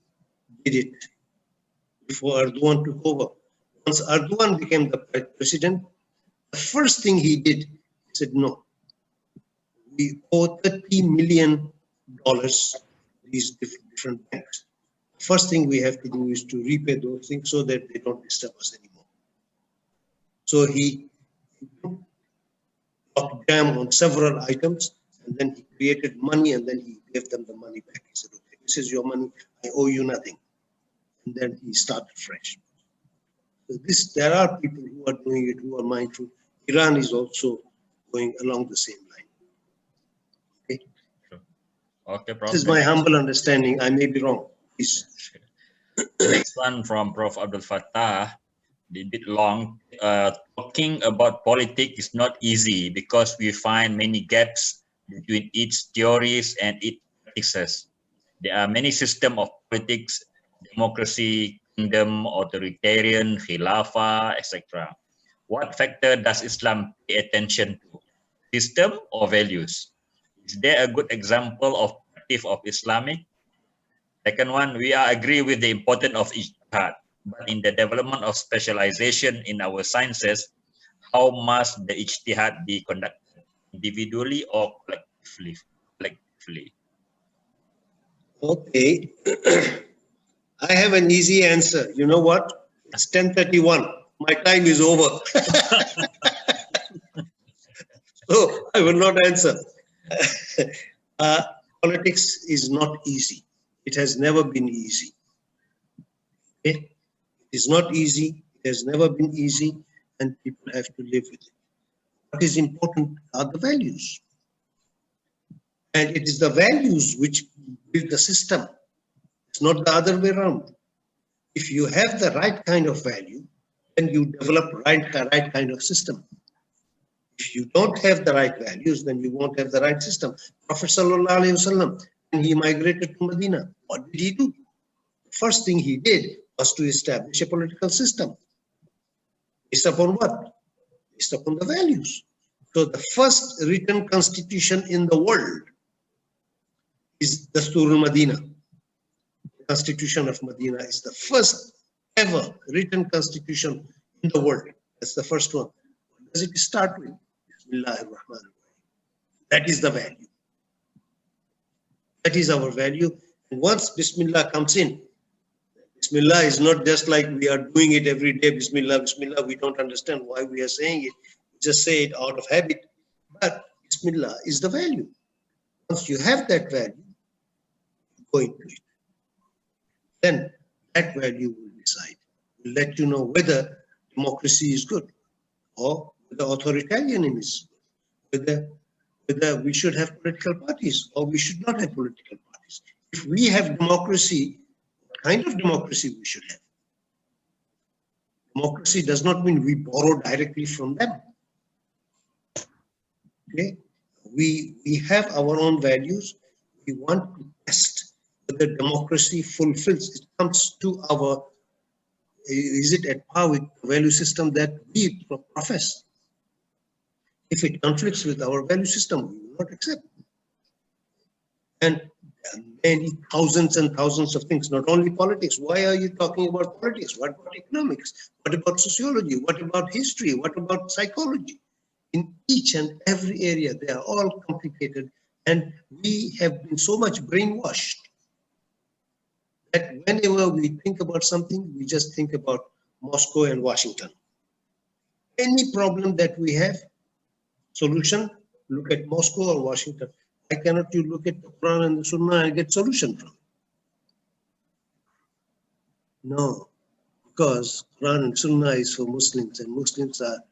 did it before Erdogan took over. Once Erdogan became the president, the first thing he did, he said, no, we owe $30 million these different banks. The first thing we have to do is to repay those things so that they don't disturb us anymore. So he locked jam on several items, and then he created money, and then he gave them the money back. He said, okay, this is your money, I owe you nothing. And then he started fresh. So there are people who are doing it, who are mindful. Iran is also going along the same line. Okay, okay, Prof. This is my humble understanding. I may be wrong. Please. Next one from Prof. Abdul Fattah, a bit long. Talking about politics is not easy because we find many gaps between its theories and its practices. There are many systems of politics, democracy, kingdom, authoritarian, khilafah, etc. What factor does Islam pay attention to? System or values? Is there a good example of practice of Islamic? Second one, we are agree with the importance of ijtihad, but in the development of specialization in our sciences, how must the ijtihad be conducted, individually or collectively? Okay. I have an easy answer. You know what? It's 10:31. My time is over. So I will not answer. Politics is not easy. It has never been easy. Okay? It is not easy. It has never been easy, and people have to live with it. What is important are the values. And it is the values which build the system. It's not the other way around. If you have the right kind of value, then you develop the right kind of system. If you don't have the right values, then you won't have the right system. Prophet ﷺ, when he migrated to Medina, what did he do? The first thing he did was to establish a political system. Based upon what? Based upon the values. So the first written constitution in the world is Dastur al-Madina. Constitution of Medina is the first ever written constitution in the world. That's the first one. What does it start with? Bismillahir Rahmanir Rahim. That is the value. That is our value. And once Bismillah comes in, Bismillah is not just like we are doing it every day, Bismillah, Bismillah. We don't understand why we are saying it. We just say it out of habit. But Bismillah is the value. Once you have that value, you go into it. Then that value will decide, will let you know whether democracy is good or whether authoritarianism is good, whether we should have political parties or we should not have political parties. If we have democracy, what kind of democracy we should have? Democracy does not mean we borrow directly from them. Okay? We have our own values. We want to test whether democracy fulfills, it comes to our, is it at par with the value system that we profess? If it conflicts with our value system, we will not accept. And there are many thousands and thousands of things, not only politics. Why are you talking about politics? What about economics? What about sociology? What about history? What about psychology? In each and every area, they are all complicated. And we have been so much brainwashed that whenever we think about something, we just think about Moscow and Washington. Any problem that we have, solution, look at Moscow or Washington. Why cannot you look at the Quran and the Sunnah and get solution from it? No, because Quran and Sunnah is for Muslims, and Muslims are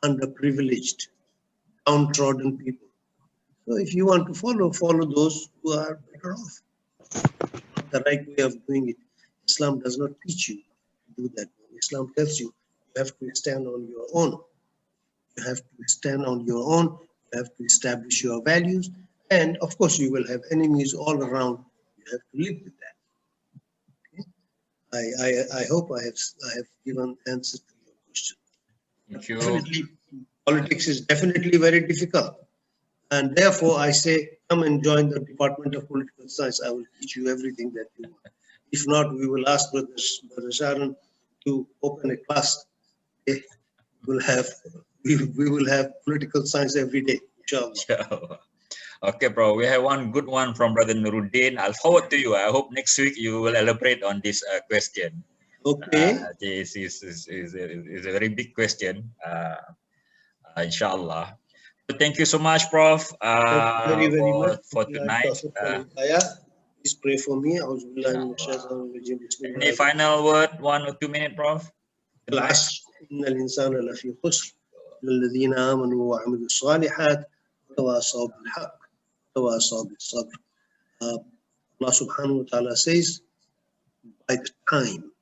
underprivileged, downtrodden people. So if you want to follow those who are better off. The right way of doing it. Islam does not teach you to do that. Islam tells you you have to stand on your own. You have to stand on your own. You have to establish your values. And of course, you will have enemies all around. You have to live with that. Okay? I hope I have given answer to your question. Thank you. Definitely, politics is definitely very difficult. And therefore, I say, come and join the Department of Political Science. I will teach you everything that you want. If not, we will ask Brother Sharon to open a class. Okay? We will have political science every day, inshallah. Okay, bro. We have one good one from Brother Nuruddin. I'll forward to you. I hope next week you will elaborate on this question. Okay. This is a very big question. Inshallah. Thank you so much, Prof. Thank you very much for tonight. Please pray for me. Any final word, 1 or 2 minutes, Prof? العصر إن الإنسان لفي خسر الذين آمنوا وعملوا الصالحات وتواصوا بالحق وتواصوا بالصبر. Allah subhanahu wa ta'ala says, by the time,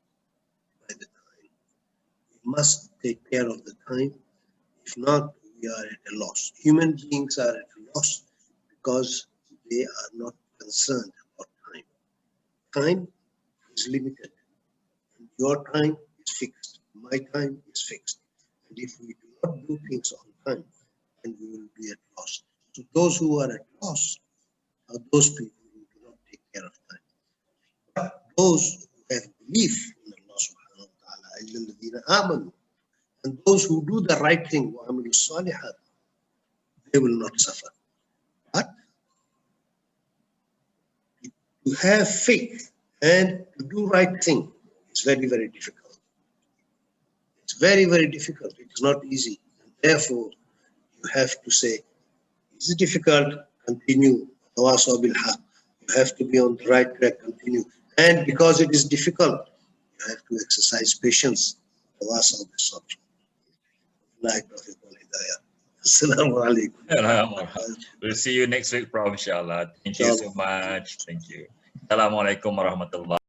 we must take care of the time. If not, we are at a loss. Human beings are at a loss because they are not concerned about time. Time is limited. Your time is fixed. My time is fixed. And if we do not do things on time, then we will be at loss. So those who are at loss are those people who do not take care of time. But those who have belief in Allah subhanahu wa ta'ala, and those who do the right thing, they will not suffer. But to have faith and to do right thing is very, very difficult. It's very, very difficult. It's not easy. And therefore, you have to say, it's difficult, continue. You have to be on the right track, continue. And because it is difficult, you have to exercise patience. Assalamu alaikum. We'll see you next week, Prof. Inshallah. Thank you so much. Thank you. Assalamualaikum warahmatullahi.